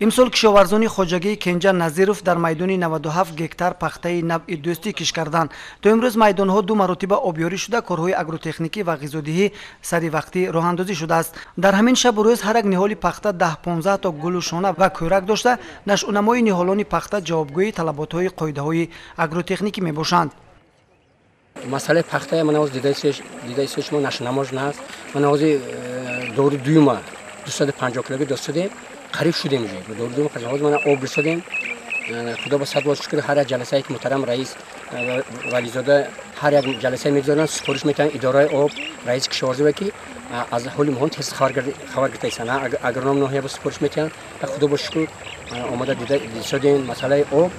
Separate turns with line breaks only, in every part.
امسال کشاورزان خواجگی کنجا نظیروف در میدان 97 گکتار پخته نوع دوستی کش کردند. تا امروز میدان ها دو مرتبه آبیاری شده، کارهای اگروتکنیکی و غذادهی سری وقتی راه اندازی شده است. در همین شب و روز هر یک نهال پخته 10-15 تا گل و شانه و کورک داشته، نشونمای نهالان پخته جوابگوی طلبات های قاعده های اگروتکنیکی می باشند.
مسئله پخته من از دیده شما نشونماش نه، من از دور دویما 250 کیلوگرم داشتیم. قریب شدیم جی دور دوم خدمات من آب رسیدیم. خدا با صد باز شکر هر جلسه که محترم رئیس ولیزاده هر یک جلسه میگذارن سپارش میتن اداره آب رئیس کشاورزی وکی از حال مهون تست خبر گرفتن اگر نام نهایی با سپارش میتن خدا با شکر آماده دیده شدیم. مسئله آب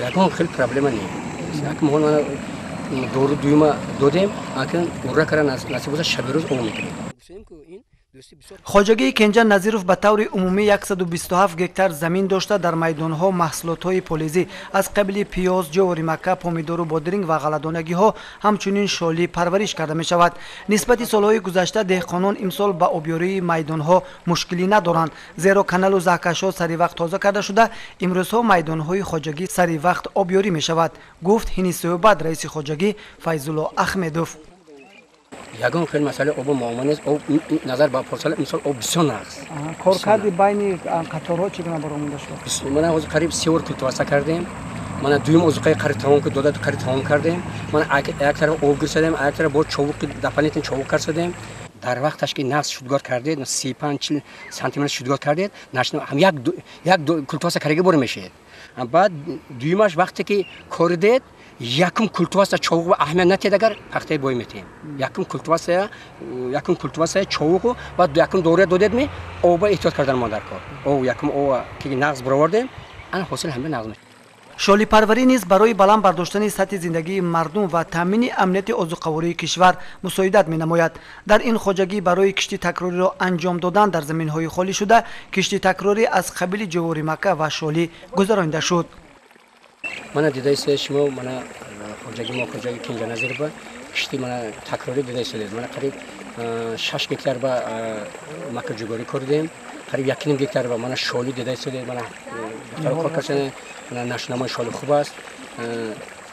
یکم خیلی پرابلم نیست. یک مهون من دور دوم دادیم اکنون اورا کردن نصیب بود شب روز آب میکنیم.
خواجگی کنجا نظیروف به طور عمومی 127 گکتار زمین داشته. در میدان ها محصولات های پولیزی از قبل پیاز، جواری مکه، پومیدور و بادرینگ و غله‌دانگی ها همچنین شالی پرورش کرده می شود. نسبت سالهای گذشته دهقانان امسال با آبیاری میدان ها مشکلی ندارند، زیرا کانال و زاکش ها سری وقت تازه کرده شده. امروز ها میدان های خواجگی سری وقت آبیاری می شود، گفت هینی صحبت رئیس خواجگی فیض الله احمدوف.
یگان خیلی مسئله آب معامله است. آب نظر با پارسال امسال آب بسیار نقص.
کار کردی بین قطارها چگونه برآمده شد؟
من از قریب 3 ور کلتواسه کردیم. من دویم عضوی قریب تمام کرد داده قریب تمام کردیم. من یک طرف آب گرفتم، یک طرف با چوب دفنیتن چوب کردیم. در وقتش که نقص شدگار کردید 35 سانتی متر شدگار کردید نشون هم یک کلتواسه کارگی بر میشه. بعد دویمش وقتی که کردید یکم کلتواسه چوب و اهمیت ندید اگر پخته بای میتیم. یکم کلتواسه چوب و یکم دوره دادید می آب احتیاط کردن ما در کار. او یکم او که نقص برآوردیم الان حاصل همه نقص میشه.
شالی پروری نیز برای بلند برداشتن سطح زندگی مردم و تامین امنیت عضوقواری کشور مساعدت می نماید. در این خواجگی برای کشتی تکراری را انجام دادن در زمین های خالی شده، کشتی تکراری از قبیل جواری مکه و شالی گذرانده شد.
من دیده شما من خواجگی کنجا نظیروف کشتی من تکراری دیده شده. من قریب 6 گکتار با مکه جواری کردیم. قریب 1.5 گکتار با من شالی دیده شده. من کار کردم. من نشونمای شالی خوب است.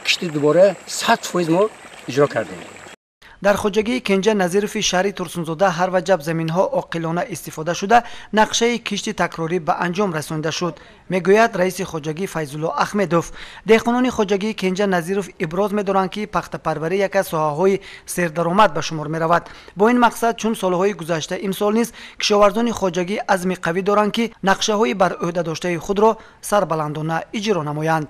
کشتی دوباره 100% ما اجرا کردیم.
در خواجگی کنجا نظیروف شهری ترسونزاده هر وجب زمین ها عاقلانه استفاده شده، نقشه کشتی تکراری به انجام رسانده شد، میگوید رئیس خواجگی فیض الله احمدوف. دهقانان خواجگی کنجا نظیروف ابراز می‌دارند که پخته پروری یک از ساحه‌های سردرآمد به شمار می‌رود. با این مقصد چون سالهای گذشته امسال نیز کشاورزان خواجگی عزم قوی دارند که نقشه‌های بر عهده داشته خود را سربلندانه اجرا نمایند.